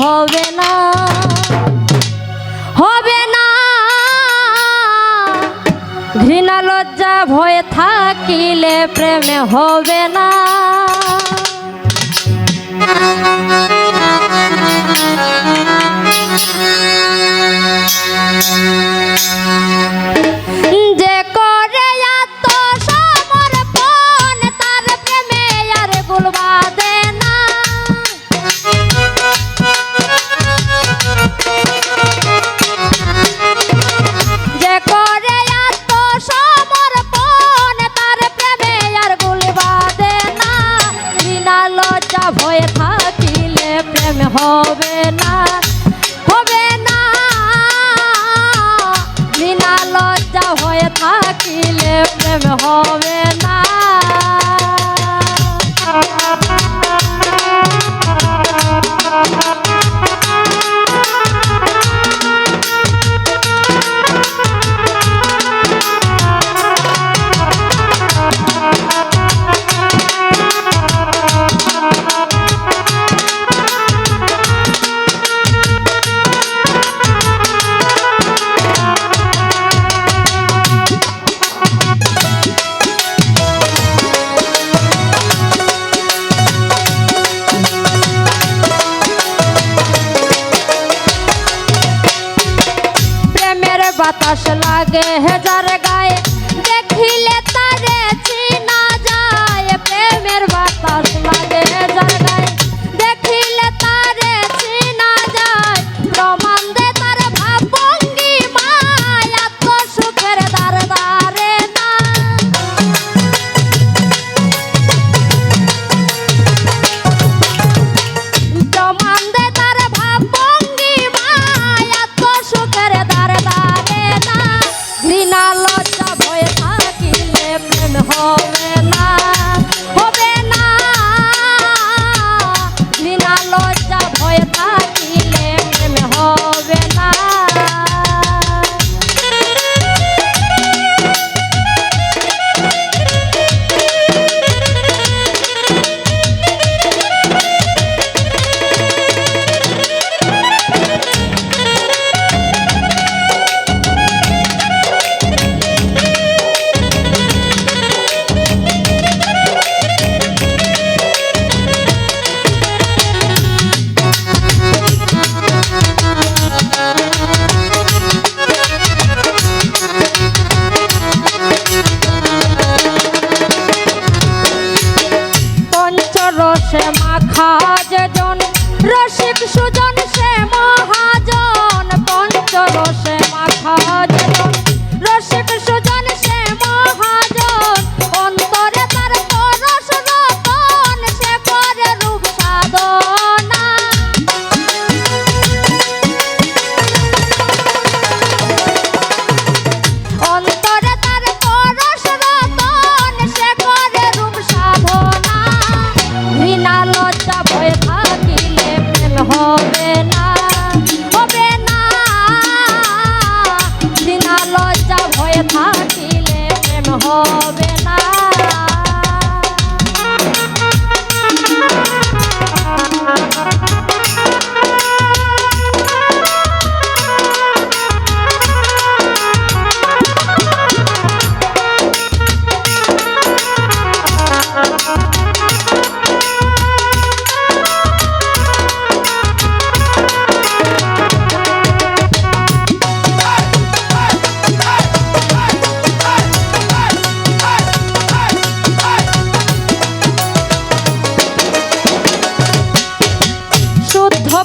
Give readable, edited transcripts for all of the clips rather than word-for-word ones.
হবে না, হবে না। ঘৃণা লজ্জা ভয় থাকিলে প্রেমে হবে না। যে করে আত্মসমর্পণ তার প্রেমে আর গুল বাঁধে না। যে করে আত্মসমর্পণ তার প্রেমে আর গুল বাঁধে না। ঘৃণা লজ্জা ভয় থাকিলে প্রেম হবে না, হবে না। ঘৃণা লজ্জা হয়ে থাকিলে প্রেম হবে না। বাতাস লাগে হেজার গায়ে দেখিলে তারে চিনা যায়। প্রেমের বাতাস লাগে হেজার গায়ে দেখিলে তারে চিনা যায়। প্রমাণ দে তার ভাব ভঙ্গিমা আত্মসুখের দ্বার দ্বারে না। প্রমাণ দে তার ভাব ভঙ্গিমা আত্মসুখের দ্বার দ্বারে। ঘৃণা লজ্জা ভয় থাকিলে প্রেম হবে না, হবে না। ঘৃণা লজ্জা ভয় থাকিলে প্রেম হবে না। রসে মাখা যেজন রসিক সুজন সে মহাজন। পঞ্চরসে মাখা যেজন রসিক সুজন সে মহাজন। অন্তরে তার পরশ রতন সে করে রূপ সাধনা। অন্তরে তার পরশ রতন সে করে রূপ সাধনা। ঘৃণা লজ্জা ভয় থাকিলে প্রেম হবে না, হবে না। ঘৃণা লজ্জা ভয় থাকিলে প্রেম হবে না।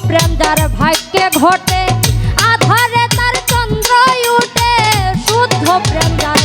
প্রেম যার ভাগ্যে ঘটে আধারে তার চন্দ্র উঠে। শুদ্ধ প্রেম যার